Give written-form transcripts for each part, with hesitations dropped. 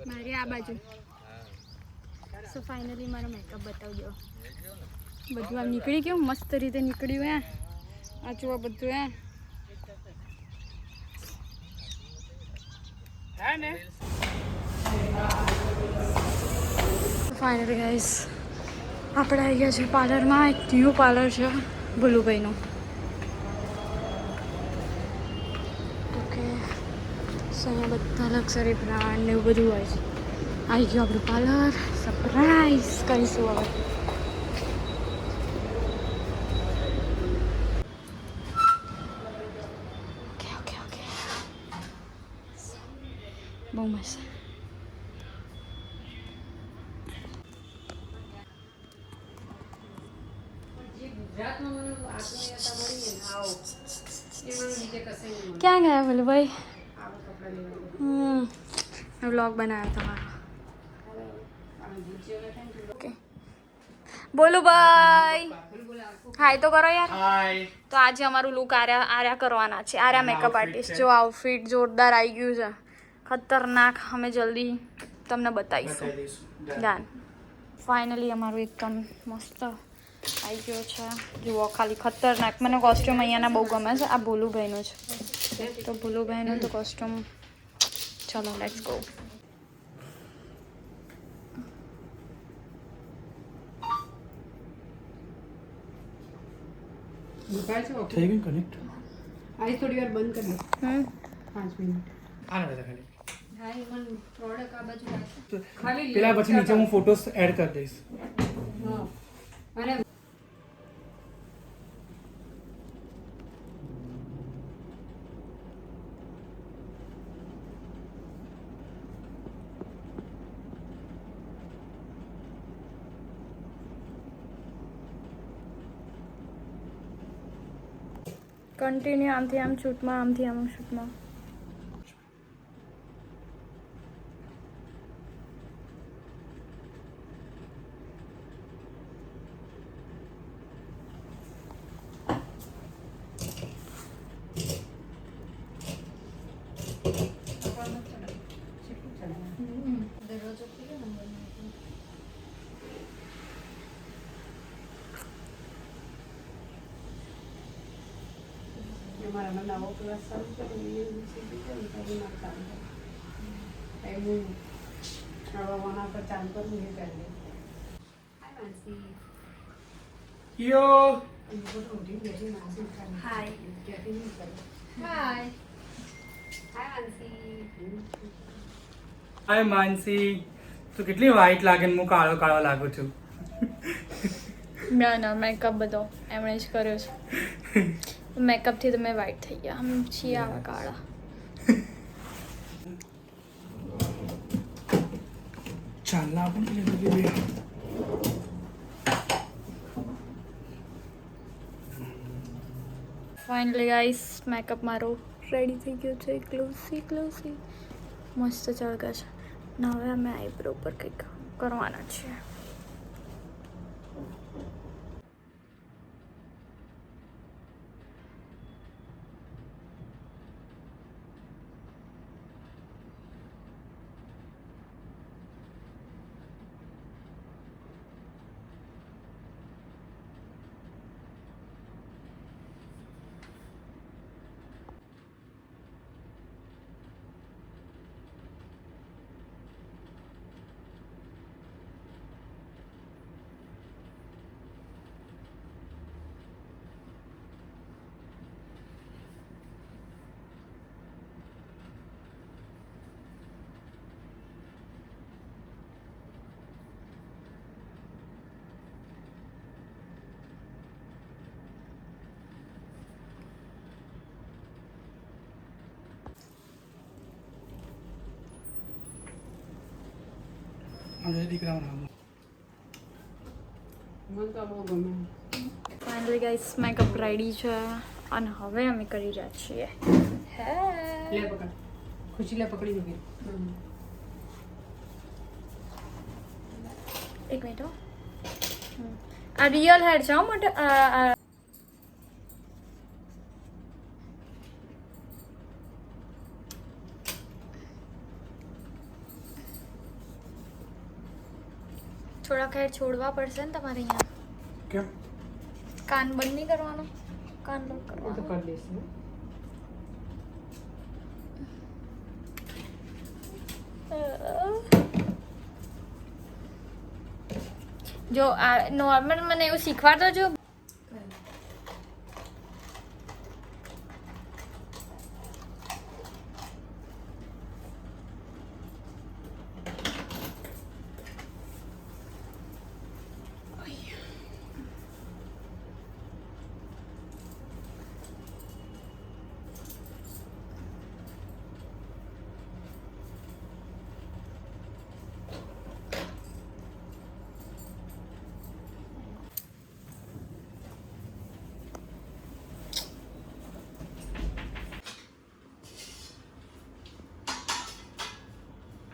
મારી આ બાજુ સો ફાઇનલી મારો મેકઅપ બતાવજો બધું આમ નીકળી ગયું મસ્ત રીતે નીકળ્યું આ જુઓ બધું ફાઇનલી ગાઈસ આપણે આવી ગયા છે પાર્લરમાં એક ન્યૂ પાર્લર છે ભોલુભાઈનું ઓકે અહીંયા બધા લક્ઝરી બ્રાન્ડ ને એવું બધું હોય છે આવી ગયું આપણું પાર્લર સરપ્રાઈઝ કરીશું હવે ઓકે ઓકે ઓકે બહુ મસ્ત ક્યાં ગયા ભોલુભાઈ વ્લોગ બનાવ્યો તમારો ઓકે બોલું ભાઈ હાય તો કરો યાર તો આજે અમારું લુક આર્યા કરવાના છે આર્યા મેકઅપ આર્ટિસ્ટ જો આઉટફિટ જોરદાર આવી ગયું છે ખતરનાક અમે જલ્દી તમને બતાવીશું ડન ફાઇનલી અમારું એકદમ મસ્ત આવી ગયો છે જુઓ ખાલી ખતરનાક મને કોસ્ટ્યુમ અહીંયાના બહુ ગમે છે આ ભોલુભાઈનું છે તો ભોલુભાઈનું તો કોસ્ટ્યુમ ચલો લેટ્સ ગો થઈ ગયું કનેક્ટ આઈ થોડી વાર બંધ કરી દો 5 મિનિટ પેલા પછી નીચે હું ફોટોસ એડ કરી દઈશ અને કન્ટિન્યુ આમથી આમ શૂટમાં આમથી આમ શૂટમાં અમારામાં નવો ક્લાસ ચાલુ છે ને એ દિવસે મારે ચાલુ થાય હું હવે વના પર ચાલુ કરું એ કરી દે હાય માનસી યો હાય હાય માનસી હાય માનસી તું કેટલી વ્હાઈટ લાગે ને હું કાળો કાળો લાગુ છું ના ના મેકઅપ બધો એમણે જ કર્યો છે મેકઅપથી તમે વ્હાઈટ થઈ ગયા આમ છીએ આવા કાળા ચાલના પણ બે ફાઇનલી ગાઈસ મેકઅપ મારો રેડી થઈ ગયો છે ક્લોઝી મસ્ત ચળકે છે ને હવે અમે આઈબ્રો પર કંઈક કરવાના છીએ મને તો બહુ ગમે ફાઇનલી ગાઈસ મેકઅપ રેડી છે અને હવે અમે કરી રહ્યા છીએ લે પકડ ખુશી લે પકડી દો એક મિનિટ હો આ રિયલ હેર છે મોટે થોડા ખેર છોડવા પડશે ને તમારે અહીંયા. કેમ? કાન બંધ નહીં કરવાનો, કાન બંધ એ તો કરવાનો. કરી દઈશું. જો આ નોર્મલ મને એવું શીખવાડતો જો.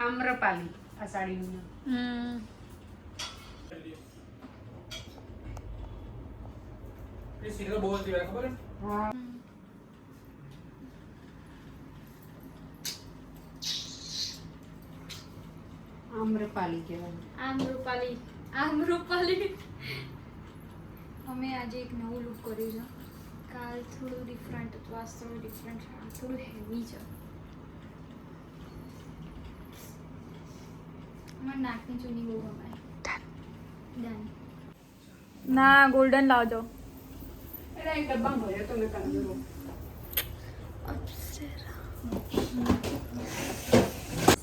આમ્રપાલી આ સાડીનું નામ. એ સીરિયલ બહુ હતી ખબર છે? હા આમ્રપાલી કહેવાય. આમ્રપાલી અમે આજે એક નવું લુક કર્યું છે. કાલ થોડું ડિફરન્ટ હતું, આજ થોડું ડિફરન્ટ છે, આ થોડું હેવી છે. મને નાકની ચૂની બહુ ગમે. ડન. ના ગોલ્ડન લાવજો. એટલે એક ડબ્બામાં ભર્યો તો મેં કાંદો.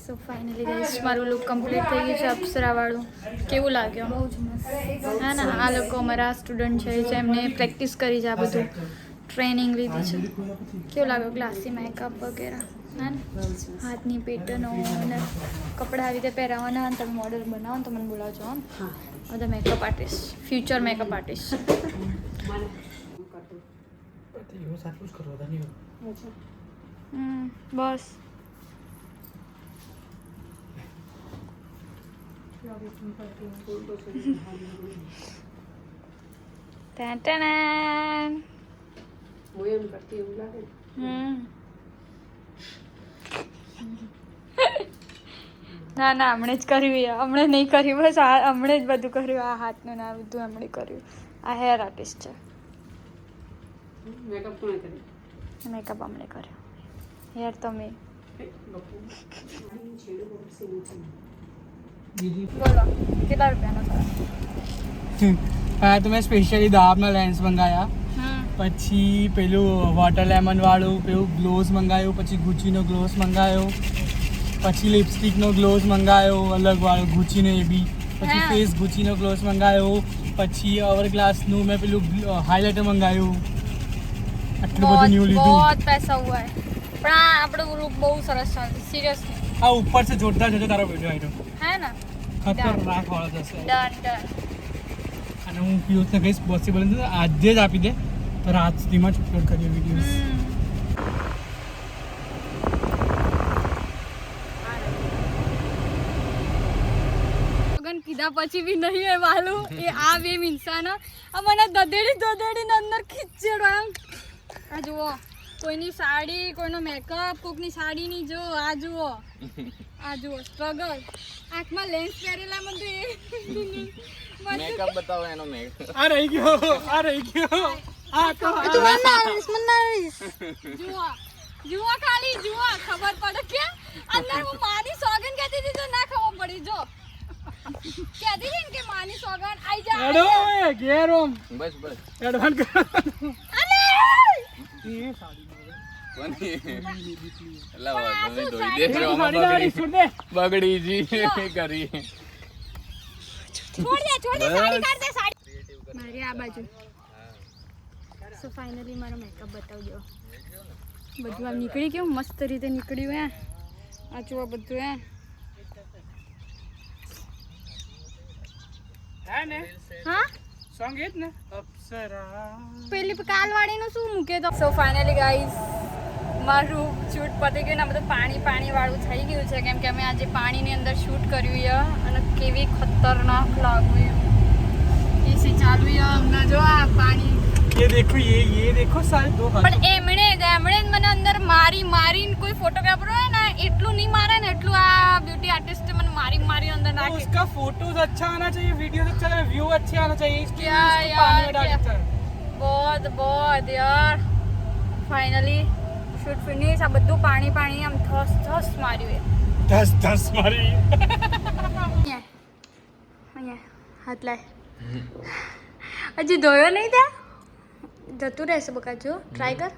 સો ફાઇનલી ગાઈસ મારું લુક કમ્પ્લીટ થઈ ગયું છે અપ્સરા વાળું. કેવું લાગ્યું? બહુ જ મસ્ત. હા ના આ લોકો અમારા સ્ટુડન્ટ છે જેમને પ્રેક્ટિસ કરી છે, આ બધું ટ્રેનિંગ લીધી છે. કેવું લાગ્યું? ગ્લાસી મેકઅપ વગેરે હા ને, હાથની પેટર્નો અને કપડાં આવી રીતે પહેરાવવાના અને તમે મોડલ બનાવો ને તો મને બોલાવજો. હા હા બધા makeup artist, future makeup artist. મને કરતો. એવું સાચું જ કરવા હતા નહીં. અચ્છા બસ ટેન. હું એમ કરતી એવું લાગે ને. ના ના હમણે જ કર્યું, હમણે નહીં કર્યું, બસ આ હમણે જ બધું કર્યું. આ હાથનું ના બધું હમણે કર્યું. આ હેર આર્ટિસ્ટ છે, મેકઅપ કોણે કર્યું? મેકઅપ હમણે કર્યો, હેર તમે. બોલો કેટલા રૂપિયાનો થયો? હા તો મેં સ્પેશિયલી દાબના લેન્સ મંગાયા, પછી પેલું વોટર લેમન વાળું પેલું ગ્લોવ્સ મંગાવ્યું, પછી ગુચીનો ગ્લોવ્સ મંગાવ્યો, પછી લિપસ્ટિકનો ગ્લોવ્સ મંગાવ્યો અલગ વાળો ગુચીનો એ બી, પછી હા. ફેસ ગુચીનો ગ્લોવ્સ મંગાવ્યો, પછી અવર ગ્લાસનું મેં પેલું હાઇલાઇટર મંગાવ્યું. આટલું બધું ન્યૂ લીધું. બહુ પૈસા હુઆ હે. પણ આ આપણો લુક બહુ સરસ છે, સિરિયસલી. આ ઉપર से જોરદાર જજો તારો વિડિયો આઈટમ હે ને? ખતરનાક વાળો થશે. Done done. અને હું પિયુષને કહીશ પોસિબલ નથી આજે જ આપી દે તો રાત સુધીમાં જ અપલોડ કરીએ વિડીયોઝ. લગન કીધા પછી બી નહીં હોય વાલું એ આ બે ઇન્સાન આ મને દદેડીને અંદર ખીચડો આમ. આ જુઓ કોઈની સાડી, કોઈનો મેકઅપ, કોકની સાડીની જો આ જુઓ સ્ટ્રગલ. આંખમાં લેન્સ પહેરેલા મને તો એ મેકઅપ બતાવો એનો મેકઅપ. આ રહી ગયો આ તો જુઓ ખાલી જુઓ ખબર પડે કે અંદર હું માની સોગન કહેતી હતી તો ના ખબર પડી. જો કહેતી હતી ને કે માની સોગન આઈ જા. એડો એ ઘેર ઓમ બસ બસ એડવાન્સ કર. કોની એલા વાત તમે ધોઈ દે જો આમાં બગડી જી કરી છોડ દે સાડી કાઢ દે સાડી મારી આ બાજુ. સો ફાઇનલી મારો મેકઅપ બતાવી દો. બધું આમ નીકળી ગયું, મસ્ત રીતે નીકળ્યું. આ જુઓ બધું હે ને હા સોંગ એ જ ને અપ્સરા. પેલી કાલવાળીનું શું મૂકે તો. સો ફાઇનલી ગાઈઝ મારું શૂટ પતી ગયું ને આ બધું પાણી વાળું થઈ ગયું છે કેમ કે અમે આજે પાણીની અંદર શૂટ કર્યું છે અને કેવી ખતરનાક લાગ્યું. એસી ચાલુ છે હમણાં જો આ પાણી. ये देखो साल दो પણ એમણે જ મને અંદર મારીને કોઈ ફોટોગ્રાફર હોય ને એટલું નહીં મારે ને એટલું આ બ્યુટી આર્ટિસ્ટ મને મારી અંદર નાખી. बाकी उसका फोटोज अच्छा आना चाहिए, वीडियोस अच्छा आना, व्यू अच्छे आना चाहिए, इसके लिए क्या उसको पानी में यार, डाल क्या? देता है। बहुत यार ફાઇનલી શૂટ ફિનિશ. આ બધું પાણી પાણી આમ થસ થસ માર્યું એ 10 મારી અહીંયા અહીંયા હાથ લાય. હજી ધોયો નહીં ત્યાં જતું રહેશે બકા. જો ટ્રાય કર.